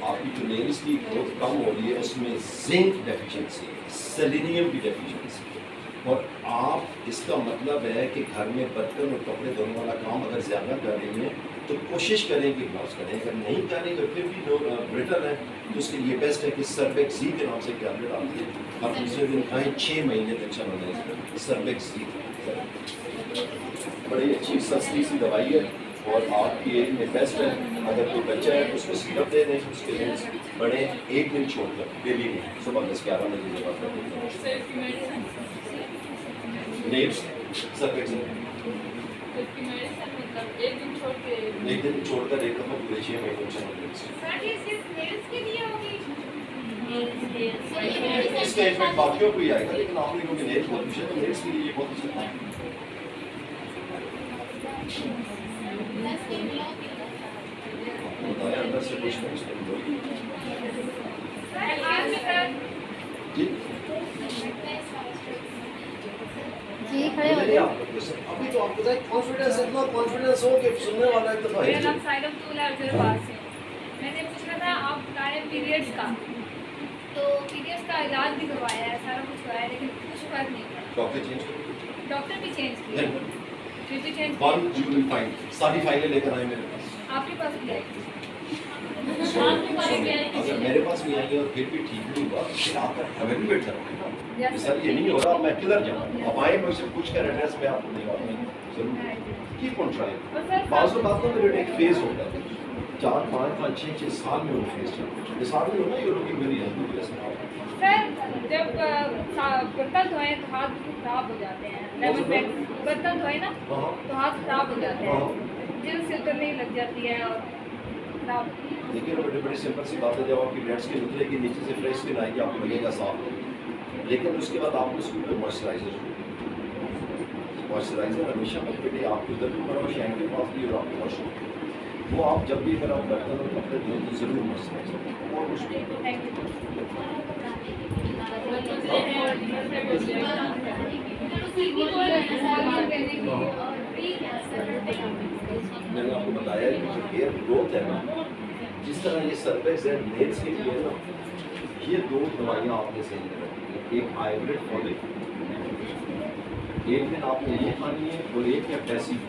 आपकी जो नेल्स की ग्रोथ कम हो रही है उसमें जिंक डेफिशिएंसी है, सेलेनियम की डेफिशिएंसी है, और आप इसका मतलब है कि घर में बर्तन और कपड़े धोने वाला काम अगर ज़्यादा कर रही हैं तो कोशिश करें कि ग्लव्स करें, अगर नहीं करें तो फिर भी लोग ब्रिटल है तो उसके लिए बेस्ट है कि सर्वेक्सी के नाम से टैबलेट आती है, आप दूसरे दिन खाएँ 6 महीने तक अच्छा बने। सर्वेक्सी बड़ी अच्छी सस्ती सी दवाई है और आपकी एज में बेस्ट है। अगर कोई बच्चा है तो उसको सिरप दे दें, उसके नेल्स बड़े 1 दिन छोड़कर, डेली नहीं, सुबह 10-11 बजे के बाद नेल्स सर्वेक्सी 1 दिन छोड़कर 1 दफा पूरे 6 महीने इसका इफेक्ट बाकियों को ही आएगा, लेकिन आपने क्योंकि नेल्स बहुत कुछ है तो नेल्स के लिए ये बहुत अच्छा है। बताया अंदर से कुछ नहीं जी जी खड़े हो जाइए। अभी तो आपको कॉन्फिडेंस, इतना कॉन्फिडेंस हो कि सुनने वाला एक दफा मेरा नाम साइरम तूल है मेरे पास है। मैंने पूछना था आप बता रहे हैं पीरियड्स का, तो पीरियड्स का इलाज भी करवाया है, सारा कुछ करवाया है, लेकिन कुछ फर्क नहीं पड़ा। डॉक्टर चेंज कर, डॉक्टर भी चेंज किया, फिर भी चेंज वन किया। यू विल फाइंड सारी फाइलें लेकर आए मेरे पास, आपके पास भी आएगी। अगर मेरे पास भी आई और फिर भी ठीक नहीं हुआ फिर आकर एवेल्युएट करो। सर ये नहीं हो रहा, मैं किधर जाऊँ, अब आए मुझसे पूछ कर एड्रेस में आपको देगा जरूर, कीप ऑन ट्राइंग। बाज़ बातों में एक फेज होता है 4, 5, 6 साल में वो फेज चलता है, मिसाल में होना ये लुकिंग वेरी हेल्दी जैसे सर जब बर्तन धोए तो हाथ बिल्कुल खराब हो जाते हैं, लेमन बैग बर्तन धोए ना तो हाथ खराब हो जाते हैं, जिल सिल्टर नहीं लग जाती है और खराब। देखिए ना बड़ी सिंपल सी बात है, जब आपकी डेड स्किन उतरेगी नीचे से फ्रेश स्किन आएगी आपको लगेगा साफ, लेकिन उसके बाद आपको उसके ऊपर मॉइस्चराइजर हमेशा पकड़े आपको इधर भी पड़ा शैंक के पास भी और आपको वॉश, वो आप जब भी अगर आप बर्तन और कपड़े धोएं तो ज़रूर मॉइस्चराइजर और मैंने आपको बताया कि जो हेयर ग्रोथ है ना, जिस तरह ये सर्फेक्स है नेल्स के लिए ना, ये 2 दवाइयाँ आपने सही में रखी हैं, एक हाइब्रिड फॉलिक, एक दिन आपने ये खानी है और एक है पैसिव,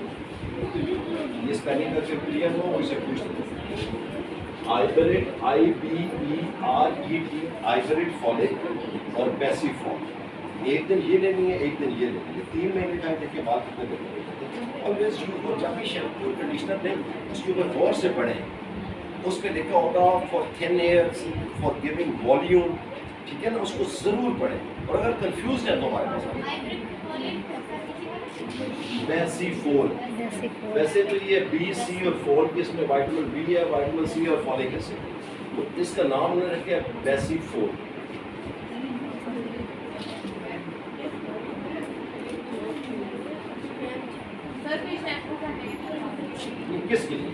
ये स्पेलिंग करके क्लियर हो उसे पूछ दो। हाइब्रिड IBERET हाइब्रिड फॉलिक और पैसिव फॉलिक, एक दिन ये लेनी है एक दिन ये लेनी है, 3 महीने का देखिए बात कितने लेनी है। ऑलवेज यूज, और जब भी शैम्पू और कंडीशनर लें उसके ऊपर गौर से पढ़ें, उस पर लिखा होगा for thin hairs for giving volume, ठीक है ना, उसको ज़रूर पढ़ें। और अगर कंफ्यूज है तो हमारे पास बेसिफोल, वैसे तो ये B, C और फोल के इसमें विटामिन B है, विटामिन C और फॉलिक एसिड, तो इसका नाम उन्होंने रखा है बेसिफोल। किसके लिए?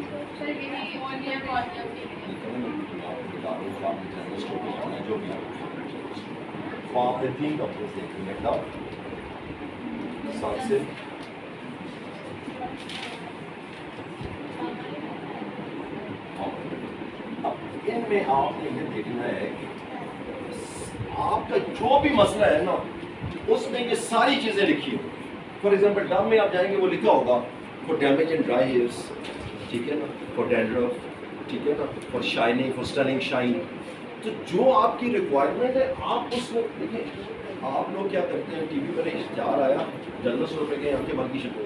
जो भी आप 3 डॉक्टर्स देखेंगे, से अब इनमें आपने ये देखना है कि आपका जो भी मसला है ना उसमें ये सारी चीजें लिखी हो। फॉर एग्जाम्पल डब में आप जाएंगे वो लिखा होगा for damage and dry hairs, ठीक है ना, फॉर डैंड्रफ, ठीक है ना, for shining, for stunning shine. तो जो आपकी रिक्वायरमेंट है आप उसमें देखिए। आप लोग क्या करते हैं, टीवी पर एक इश्तिहार आया, जनरल स्टोर पे गए, आपके मन की शक्ल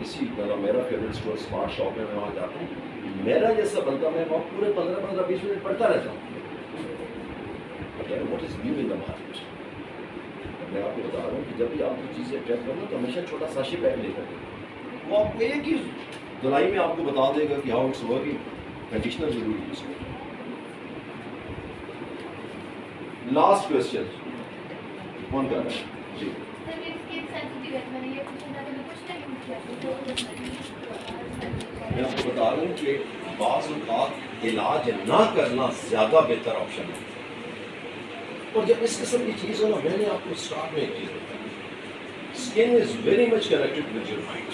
इसी तरह मेरा फेवरेट स्टोर स्मार्ट शॉप है, मैं वहाँ जाता हूँ, मेरा जैसा बंदा मैं वहाँ पूरे 15-20 मिनट पढ़ता रहता हूँ। What is new in the market. मैं आपको बता रहा हूँ कि जब भी आप कोई चीज़ें ट्रैक करना तो हमेशा छोटा साशे पैक लेकर, वो आपको एक ही धुलाई में आपको बता देगा कि हाउ इट्स वर्किंग। कंडीशनर जरूरी है इसमें। लास्ट क्वेश्चन कौन कर रहा है जी? सर इसके सेंसिटिव है, मैंने ये पूछा था, मैंने कुछ नहीं पूछा। मैं आपको बता रहा हूँ कि बाज़ औक़ात इलाज ना करना ज़्यादा बेहतर ऑप्शन है। और जब इस किस्म की चीज़ हो ना, मैंने आपको स्टार्ट में एक चीज़ बताई, skin is very much connected with your mind.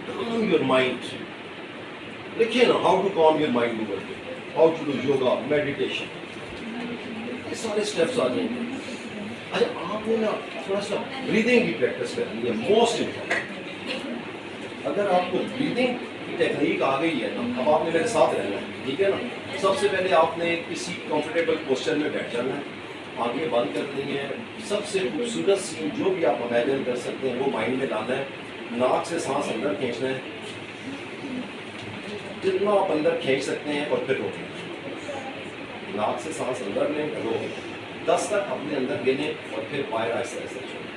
calm your mind, लिखिए ना how to calm your mind over it, how to do yoga, meditation, ये सारे स्टेप्स आ जाएंगे। अच्छा, आपने ना थोड़ा सा ब्रीदिंग की प्रैक्टिस करनी है, मोस्ट इम्पोर्टेंट। अगर आपको ब्रीदिंग की टेक्निक आ गई है ना, अब आपने मेरे साथ रहना है, ठीक है ना। सबसे पहले आपने किसी कंफर्टेबल पोस्चर में बैठ जाना है, आंखें बंद करनी है, सबसे खूबसूरत सीन जो भी आप इमेजिन कर सकते हैं वो माइंड में लाना है। नाक से सांस अंदर खींचना है, जितना आप अंदर खींच सकते हैं, और फिर रोकना। नाक से सांस अंदर लें, रोकें, 10 तक अपने अंदर गिने और फिर बाहर आहिस्ता आहिस्ता छोड़ें।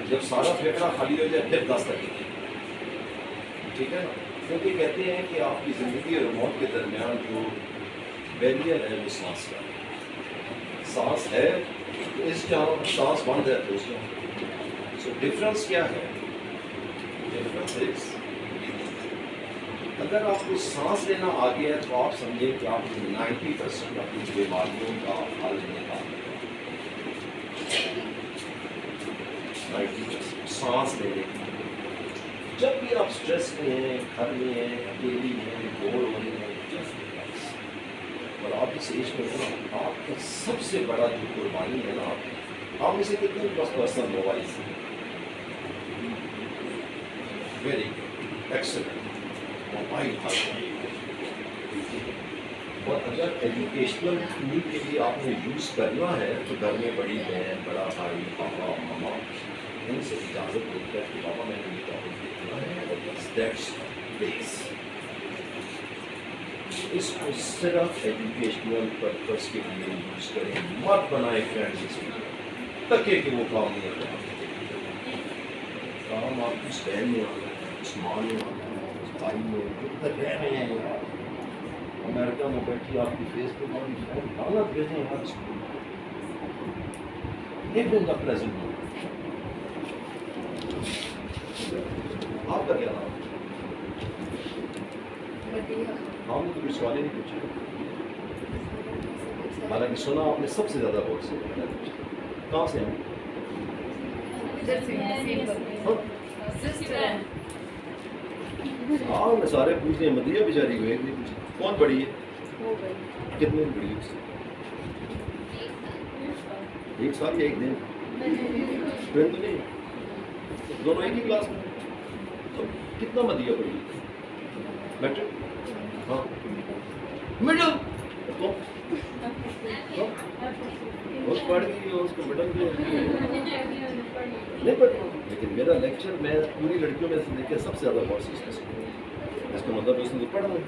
जब सारा फेफड़ा खाली हो जाए फिर 10 तक गिने, ठीक है ना। क्योंकि कहते हैं कि आपकी ज़िंदगी और मौत के दरमियान जो बैरियर है वो सांस का है। सांस है तो इस जहाँ, सांस बंद है तो उस जहाँ। सो डिफरेंस क्या है? डिफरेंस इज, अगर आपको सांस लेना आ गया है तो आप समझें कि आप 90% अपनी बीमारियों का हल निकाल रहे हैं। 90% सांस लेने की। जब भी आप स्ट्रेस में हैं, घर में हैं, अकेली हैं, बोर हो रहे हैं, just relax। और आप इस एज में हो ना, आपका सबसे बड़ा जो कुर्बानी है ना, आप इसे कितने बस पर्सनल मोबाइल से, वेरी गुड, एक्सेलेंट, मोबाइल हाथ। और अगर एजुकेशनल टूल के लिए आपने यूज़ करना है तो घर में बड़ी बहन, बड़ा भाई, पापा, मामा, इनसे इजाज़त लेकर कि पापा मैंने ये टॉपिक देखना है, और बस दैट्स बेस। इसको सिर्फ एजुकेशनल पर्पस के लिए यूज़ करें, मत बनाए फ्रेंड्स इसको तके कि वो काम नहीं आता। काम आपकी उस बहन में आना है, उस माँ में आना है, उस भाई में, जो रह रहे हैं यार अमेरिका में बैठी आपकी फेसबुक और हालत भेजें यार school live in the present moment. आपका क्या नाम? हमने तो कुछ सवाल ही नहीं पूछे, हालांकि सुना आपने सबसे ज़्यादा बहुत से। कहाँ से हैं? हाँ, मैं सारे पूछ रहे, मदिया बेचारी को एक नहीं पूछी। कौन बड़ी है? कितने बड़ी है उससे? 1 साल या 1 दिन? ट्वेल्थ तो नहीं, दोनों एक ही क्लास में। तो कितना मदिया बड़ी है? मैट्रिक? हाँ, मिडिल तो उस पढ़ गई, उसको मिडिल भी नहीं पढ़। लेकिन मेरा लेक्चर मैं पूरी लड़कियों में से देखे सबसे ज़्यादा बहुत सी इसका मतलब उसने तो पढ़ा है।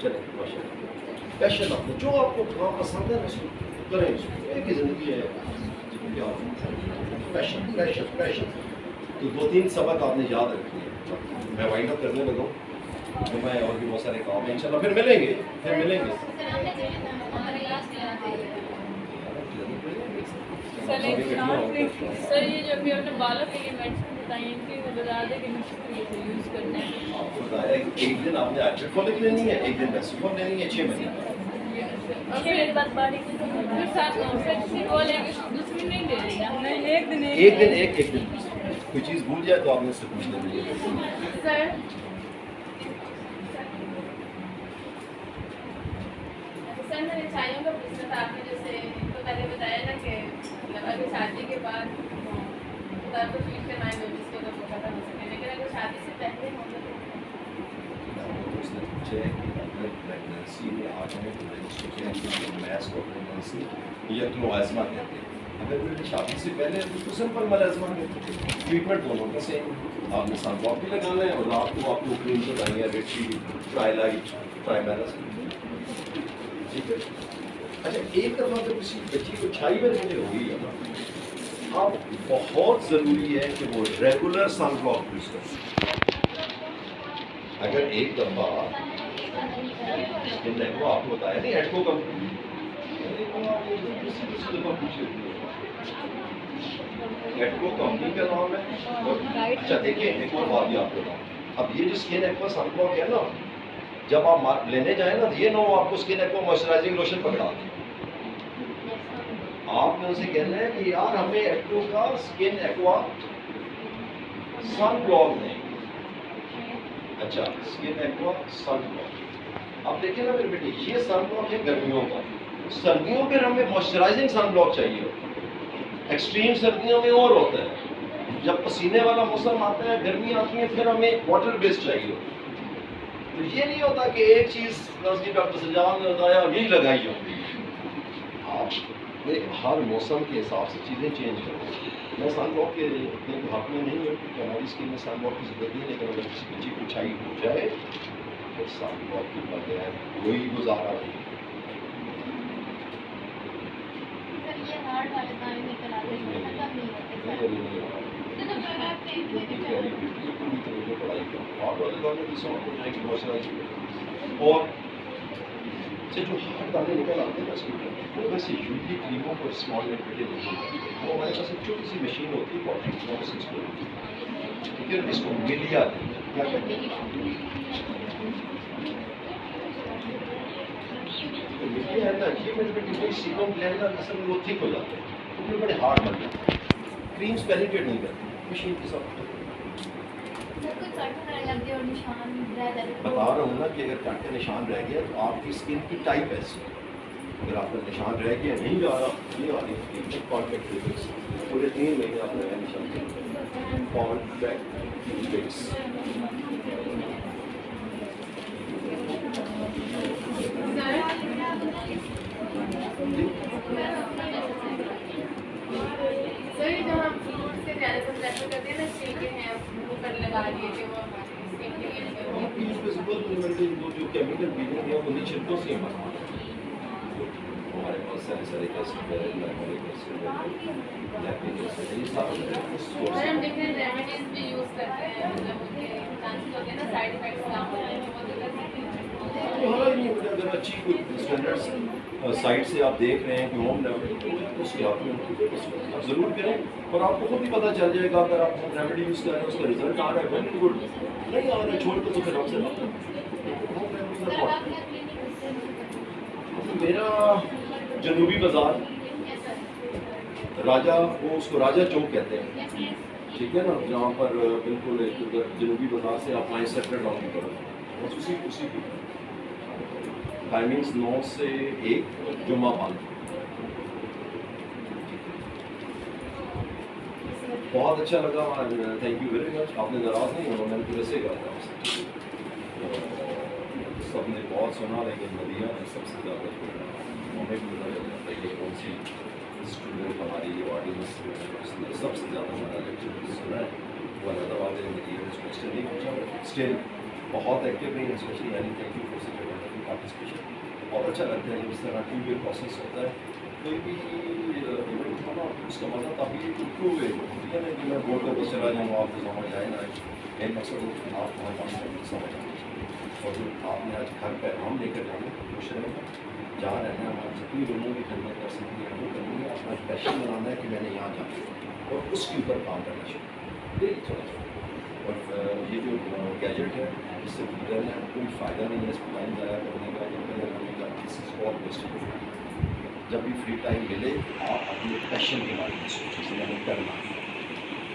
चले माशाल्लाह, पैशन आपको जो आपको काम पसंद है उसको करें, उसको एक ही ज़िंदगी है, पैशन पैशन पैशन। तो 2-3 सबक आपने याद रखने हैं। मैं वाइंड अप करने लगा हूँ, तो मैं और भी बहुत सारे काम हैं इंशाल्लाह, फिर मिलेंगे। सर ये जो अभी आपने बालों के लिए मेडिसिन बताई है, इनकी बता दें कि किस यूज़ करना है। आपको बताया कि एक दिन आपने आइट्रिक फॉलिक लेनी है, एक दिन बेसिफॉल लेनी है, 6 महीने। और फिर बात बाड़ी फिर साथ फिर वो लेंगे, दूसरी नहीं ले रही ना, मैं एक दिन कोई चीज़ भूल जाए तो आपने उससे पूछ लेनी सर। सर मैंने चाइयों का पूछना था, आपने जैसे तो पहले बताया ना कि मतलब अगर शादी के बाद तो फील करना है जिसको तो वो खत्म हो सके, लेकिन अगर शादी से पहले हो है। उसने पूछे अगर प्रेगनेंसी में आ जाए तो मैथ्स को प्रेगनेंसी या क्लोएस्मा कहते हैं। अगर मेरी शादी से पहले है तो सिंपल मलाजमा कहते हैं। ट्रीटमेंट दोनों का सेम, आपने सनब्लॉक भी लगाना है और रात को आपको क्रीम लगानी है, रेड टी, ट्राइलाइट, ट्राइमेरस, ठीक है। अच्छा, एक दफ़ा तो किसी बच्ची को 6 महीने हो गई है ना, अब बहुत ज़रूरी है कि वो रेगुलर सनब्लॉक यूज़ करें। अगर एक दफ़ा वो आपको बताया नहीं एटको कंपनी, एटको कंपनी का नाम है। और अच्छा देखिए, एक और बात भी आपको बताऊँ, अब ये जो स्किन एक्वा सनब्लॉक है ना, जब आप लेने जाए ना तो ये ना हो आपको स्किन एक्वा मॉइस्चराइजिंग लोशन पकड़ा दें। आपने उनसे कहना है कि यार हमें एक्टो का स्किन एक्वा सनब्लॉक दें। अच्छा, स्किन एक्वा सनब्लॉक। अब देखिए ना मेरे बेटे, ये सनब्लॉक है गर्मियों का, सर्दियों में हमें मॉइस्चराइजिंग सनब्लॉक चाहिए। एक्सट्रीम सर्दियों में और होता है, जब पसीने वाला मौसम आता है, गर्मी आती है, फिर हमें वाटर बेस्ड चाहिए। तो ये नहीं होता कि एक चीज़ डॉक्टर सजाद ने बताया और यही लगाई होती। आप हर मौसम के हिसाब से चीज़ें चेंज करो। मैं सनब्लॉक के हक में नहीं हूँ क्योंकि हमारी स्किन में सनब्लॉक की जरूरत नहीं, लेकिन अगर किसी बच्ची को ऊंचाई हो जाए तो सनब्लॉक के बगैर कोई गुजारा नहीं। ये हार्ड वाले दाने निकल आते हैं, खत्म नहीं होते सर। और से जो हार्ड दाने निकल आते हैं ना उसके ऊपर, वो वैसे यूजली क्रीमों पर स्मॉल लिमिटेड नहीं होता। वो हमारे पास एक छोटी सी मशीन होती है, ठीक है, इसको मिलिया क्या कहते हैं, तो मिलिया है ना, ये मेरे बेटे कोई सीरम ब्लेंड ना असल में वो थिक हो जाते हैं, तो ये बड़े हार्ड बन जाते हैं। क्रीम्स पेनिट्रेट नहीं करती मशीन के साथ। बता रहा हूँ ना कि अगर कट का निशान रह गया तो आपकी स्किन की टाइप ऐसी, अगर आपका निशान रह गया नहीं जा रहा, ये वाली कॉन्टैक्ट फिक्स पूरे 3 महीने आप नया निशान कॉन्टैक्ट फिक्स। सर ये जब हम फ्रूट से ज़्यादा प्रेफर करते हैं ना, छिलके हैं वो कर लगा दिए कि वो स्किन के लिए वो जो केमिकल बीजिंग है वो नहीं छिलकों से बना हमारे पास सैलिसिलिक एसिड है, लैक्टिक एसिड है, लैक्टिक एसिड है, ये सारे और हम डिफरेंट रेमेडीज भी यूज़ करते हैं, मतलब उनके चांसेस होते हैं ना साइड इफेक्ट्स ना हो जाए, वो तो कर सकते हैं। अगर अच्छी कोई स्टैंडर्ड्स साइट से आप देख रहे हैं कि होम रेमेडी तो उसके आप ज़रूर करें, और आपको खुद ही पता चल जाएगा। अगर आप होम रेमेडी यूज़ कर रहे हैं उसका रिजल्ट आ रहा है वेरी गुड, नहीं आ रहा है छोड़ तो फिर आपसे मेरा जनूबी बाज़ार राजा, वो उसको राजा चौक कहते हैं, ठीक है ना, जहाँ पर बिल्कुल जनूबी बाज़ार से आप आए सेक्टर डाउन की तरफ, बस उसी की टाइमिंग्स 9 से 1 जुम्मा बंद। बहुत अच्छा लगा, थैंक यू वेरी मच। आपने नाराज़ नहीं होना, मैंने फिर से कहा था आपसे, सबने बहुत सुना, लेकिन मदीना ने सबसे ज़्यादा हमें भी पता चल जाता है कि कौन सी स्टूडेंट हमारी ऑडियंस सबसे ज़्यादा हमारा लेक्चर सुना है। वो अलग बात है, मदीना ने क्वेश्चन नहीं पूछा, स्टिल बहुत एक्टिव रही है, स्पेशली यानी thank you for such participation. बहुत अच्छा लगता है जब इस तरह टू वे प्रोसेस होता है, कोई भी इवेंट होना उसका मज़ा तभी टू वे होती है ना, कि मैं बोर्ड पर चला जाऊँ आपको समझ आए ना, मेन मकसद आप हमारे पास समझ आए। और जो आपने आज घर पैगाम लेकर जाना खुश रहेगा, जहाँ रहना है हमारे जितनी लोगों की खिदमत कर सकती है वो करनी है, अपना पैशन बनाना है कि मैंने यहाँ जाना और उसके ऊपर काम करना चाहिए थोड़ा सा। और ये जो गैजेट है इससे गुजरना कोई फ़ायदा नहीं है, इसको टाइम ज़ाया करने का या लगाने का, दिस इज़ ऑल वेस्ट। जब भी फ्री टाइम मिले आप अपने पैशन के बारे में सोचें, जिसे मैंने करना है,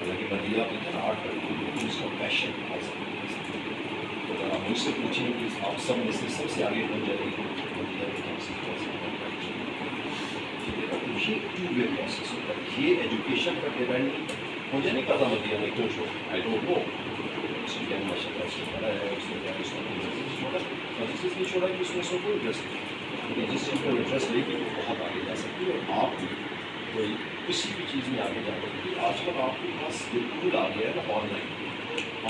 हालांकि बदिया अपने आर्ट करते हैं उसका पैशन दिखा सकते हैं। तो अगर आप मुझसे पूछें कि आप सब में से सबसे आगे कौन जाएगी, तो ये टू वे प्रोसेस होता है, ये एजुकेशन पर डिपेंड मुझे नहीं पता मदिया में क्यों शो, आई डोंट नो, उसकी क्या माशाल्लाह उसने पढ़ा है, उसने क्या उसका छोड़ा, इसलिए छोड़ा कि उसमें उसको कोई इंटरेस्ट नहीं, लेकिन जिस चीज़ पर इंटरेस्ट लेके वो बहुत आगे जा सकती है। और आप भी कोई किसी भी चीज़ में आगे जा सकती है। आजकल आपके पास ये टूल आ गया है ना ऑनलाइन,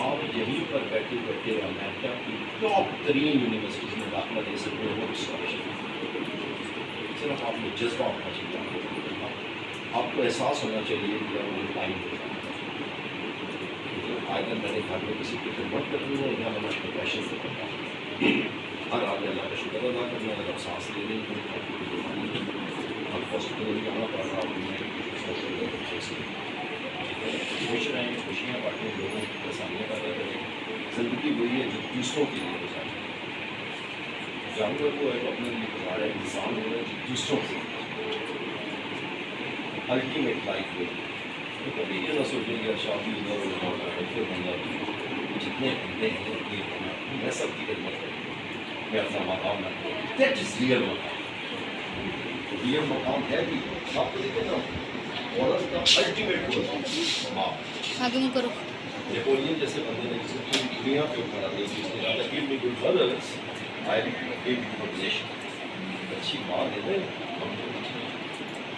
आप यहीं पर बैठे बैठे अमेरिका की टॉप तरीन यूनिवर्सिटीज़ में दाखिला दे सकते हो स्कॉलरशिप। सिर्फ आपको जज्बा होना चाहिए, आपको एहसास होना चाहिए कि अब मुझे टाइम देना है। अगर मैंने घर में किसी की खिदमत करनी है या मैंने अपने पैशन को करना है, हर आगे अल्लाह का शुक्र अदा करना है। अगर सांस ले रही हूँ, अब हॉस्पिटल में जाना पड़ रहा हूँ, खुश रहें, खुशियाँ बांटें, लोगों की परेशानियाँ पैदा करें। ज़िंदगी वही है जो दूसरों के लिए गुजारे। जानवर को एक अपने लिए गुजारे, इंसान वो है जो दूसरों से अल्टीमेट लाइफ में। तो कभी ये ना सोचें कि शादी उधर फिर बंदा जितने बंदे हैं ये मैं सबकी खिदमत करूँ, मैं अपना मकाम ना करूँ। दैट इज़ रियल मकाम। रियल मकाम है भी आपको देखे ना, औरत का अल्टीमेट गोल माँ। आगे मुँह करो। नेपोलियन जैसे बंदे ने जिसने पूरी दुनिया पे खड़ा नहीं, जिसने कहा give me good mother's I will give you good nation. अच्छी माँ दे दें, हम